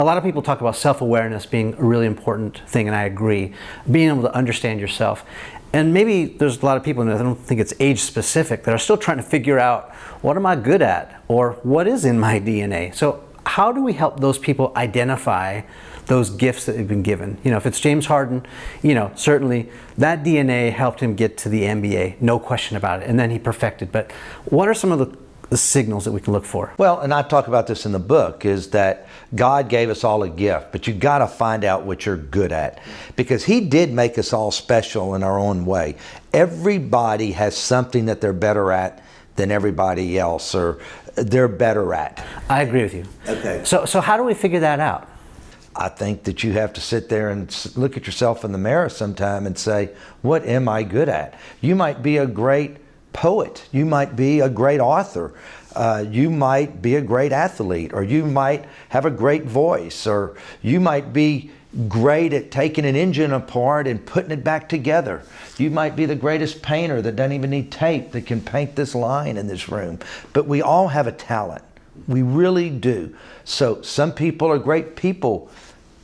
A lot of people talk about self-awareness being a really important thing, and I agree. Being able to understand yourself. And maybe there's a lot of people, and I don't think it's age specific, that are still trying to figure out, what am I good at? Or what is in my DNA? So how do we help those people identify those gifts that they've been given? You know, if it's James Harden, you know, certainly that DNA helped him get to the NBA, no question about it, and then he perfected. But what are some of the signals that we can look for? Well, and I talk about this in the book, is that God gave us all a gift, but you got to find out what you're good at, because he did make us all special in our own way. Everybody has something that they're better at than everybody else, or they're better at. I agree with you. Okay. So how do we figure that out? I think that you have to sit there and look at yourself in the mirror sometime and say, what am I good at? You might be a great poet, you might be a great author, you might be a great athlete, or you might have a great voice, or you might be great at taking an engine apart and putting it back together. You might be the greatest painter that doesn't even need tape, that can paint this line in this room. But we all have a talent. We really do. So some people are great people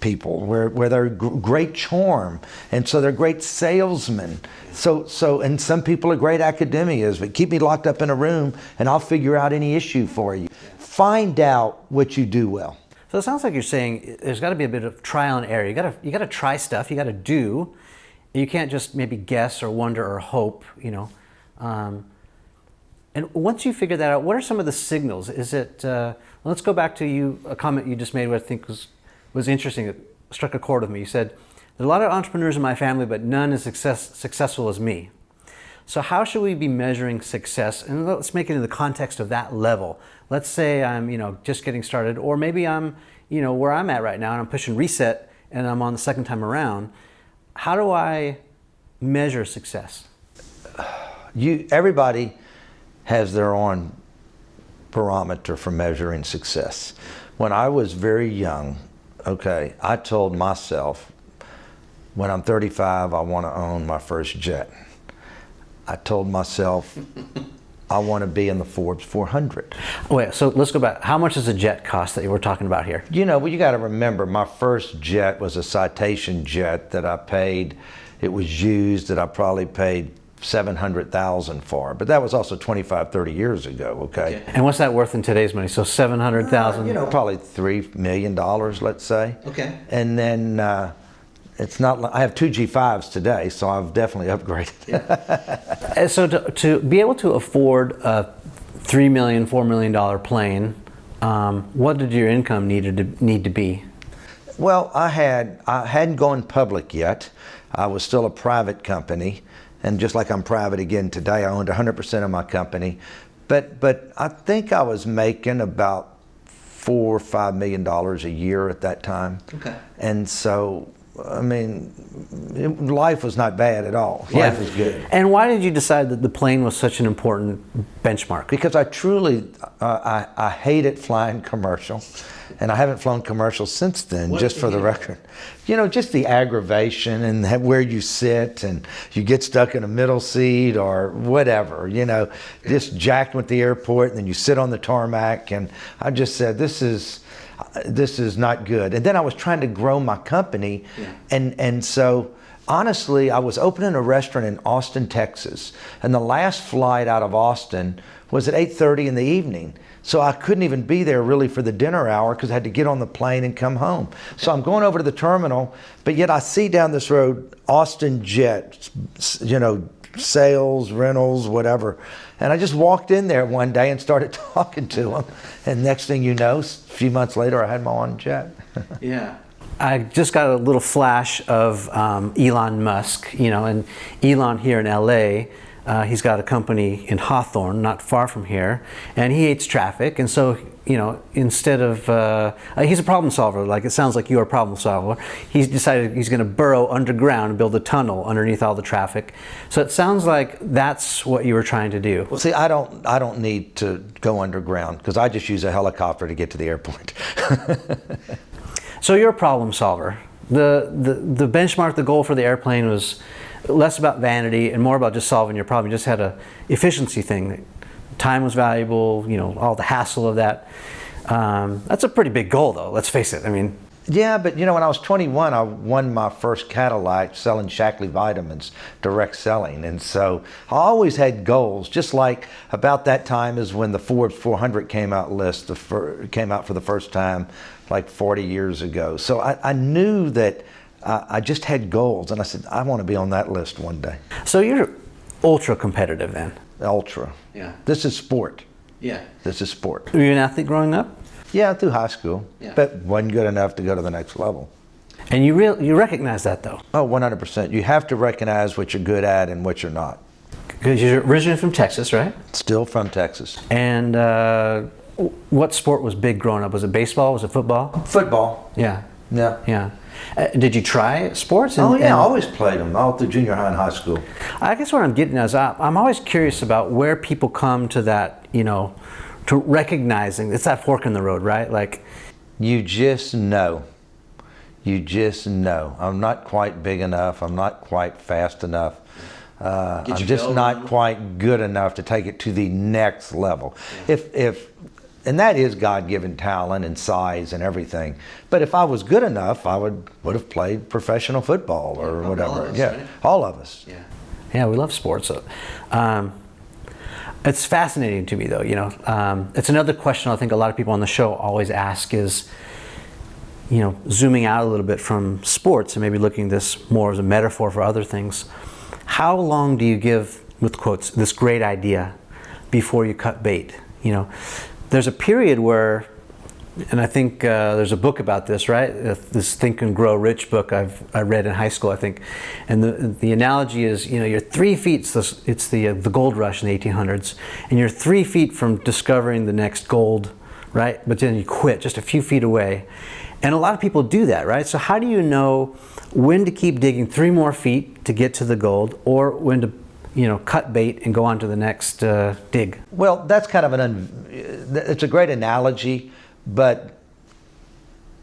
where they're great charm, and so they're great salesmen. So and some people are great academias, but keep me locked up in a room and I'll figure out any issue for you. Find out what you do well. So it sounds like you're saying there's got to be a bit of trial and error. You got to try stuff. You got to do. You can't just maybe guess or wonder or hope. You know. And once you figure that out, what are some of the signals? Is it? Let's go back to a comment you just made, what I think was interesting. It struck a chord with me. You said, "There's a lot of entrepreneurs in my family, but none as successful as me." So how should we be measuring success? And let's make it in the context of that level. Let's say I'm, just getting started, or maybe I'm, where I'm at right now, and I'm pushing reset, and I'm on the second time around. How do I measure success? Everybody has their own barometer for measuring success. When I was very young, I told myself, when I'm 35, I want to own my first jet. I told myself, I want to be in the Forbes 400. Wait, so let's go back. How much does a jet cost that you were talking about here? You got to remember, my first jet was a Citation jet that I paid. It was used, that I probably paid $700,000 for, but that was also 25, 30 years ago. Okay. And what's that worth in today's money? So $700,000. Probably $3 million, let's say. Okay. And then it's not. I have two G5s today, so I've definitely upgraded. Yeah. So to be able to afford a $3 million, $4 million plane, what did your income need to be? Well, I hadn't gone public yet. I was still a private company. And just like I'm private again today, I owned 100% of my company. But I think I was making about $4 or $5 million a year at that time. Okay. And so, I mean, life was not bad at all. Yeah. Life was good. And why did you decide that the plane was such an important benchmark? Because I truly, I hated flying commercial. And I haven't flown commercial since then, just for the record. Just the aggravation and where you sit and you get stuck in a middle seat or whatever, just jacked with the airport, and then you sit on the tarmac, and I just said, this is not good. And then I was trying to grow my company, and so honestly, I was opening a restaurant in Austin, Texas, and the last flight out of Austin was at 8:30 in the evening. So I couldn't even be there really for the dinner hour, because I had to get on the plane and come home. So I'm going over to the terminal, but yet I see down this road Austin Jet, sales, rentals, whatever. And I just walked in there one day and started talking to them. And next thing you know, a few months later, I had my own jet. Yeah. I just got a little flash of Elon Musk, and Elon here in LA. He's got a company in Hawthorne, not far from here, and he hates traffic. And so, instead of, he's a problem solver. Like, it sounds like you're a problem solver. He's decided he's going to burrow underground and build a tunnel underneath all the traffic. So it sounds like that's what you were trying to do. Well, see, I don't need to go underground, because I just use a helicopter to get to the airport. So you're a problem solver. The benchmark, the goal for the airplane was less about vanity and more about just solving your problem. You just had a efficiency thing. Time was valuable, all the hassle of that. That's a pretty big goal, though, let's face it. I mean, Yeah, but when I was 21, I won my first Cadillac selling Shackley vitamins, direct selling. And so I always had goals, just like about that time is when the Forbes 400 came out came out for the first time like 40 years ago. So I knew that I just had goals, and I said, I want to be on that list one day. So you're ultra competitive then? Ultra. Yeah. This is sport. Yeah. This is sport. Were you an athlete growing up? Yeah, through high school, Yeah. but wasn't good enough to go to the next level. And you recognize that though? Oh, 100%. You have to recognize what you're good at and what you're not. Because you're originally from Texas, right? Still from Texas. And what sport was big growing up? Was it baseball? Was it football? Football. Yeah. Yeah. Yeah. Did you try sports? Oh, yeah, I always played them, all through junior high and high school. I guess what I'm getting at is I'm always curious about where people come to that, to recognizing it's that fork in the road, right? Like, you just know. You just know. I'm not quite big enough. I'm not quite fast enough. I'm just not quite good enough to take it to the next level. Yeah. And that is God-given talent and size and everything. But if I was good enough, I would have played professional football or whatever. All of us, right? All of us. Yeah. Yeah, we love sports. It's fascinating to me, though. It's another question I think a lot of people on the show always ask is, zooming out a little bit from sports and maybe looking at this more as a metaphor for other things. How long do you give, with quotes, this great idea before you cut bait? There's a period where, and I think there's a book about this, right? This Think and Grow Rich book I read in high school, I think. And the analogy is, you're 3 feet, it's the gold rush in the 1800s, and you're 3 feet from discovering the next gold, right? But then you quit just a few feet away. And a lot of people do that, right? So how do you know when to keep digging 3 more feet to get to the gold, or when to cut bait and go on to the next dig? Well, that's kind of it's a great analogy, but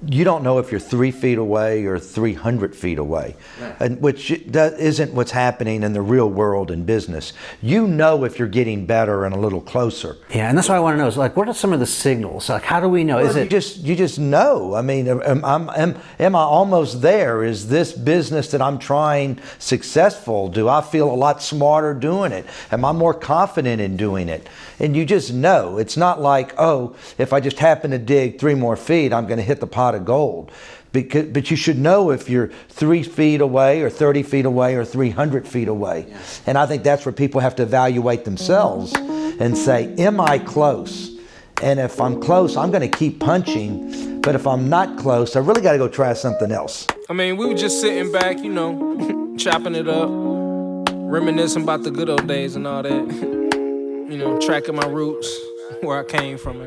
you don't know if you're 3 feet away or 300 feet away, right. And which isn't what's happening in the real world in business. You know if you're getting better and a little closer. Yeah, and that's what I want to know is, like, what are some of the signals? Like, how do we know? Well, you just know. I mean, am I almost there? Is this business that I'm trying successful? Do I feel a lot smarter doing it? Am I more confident in doing it? And you just know. It's not like, oh, if I just happen to dig 3 more feet, I'm going to hit the pot of gold. But you should know if you're 3 feet away or 30 feet away or 300 feet away. Yeah. And I think that's where people have to evaluate themselves and say, am I close? And if I'm close, I'm going to keep punching. But if I'm not close, I really got to go try something else. I mean, we were just sitting back, chopping it up, reminiscing about the good old days and all that. Tracking my roots, where I came from.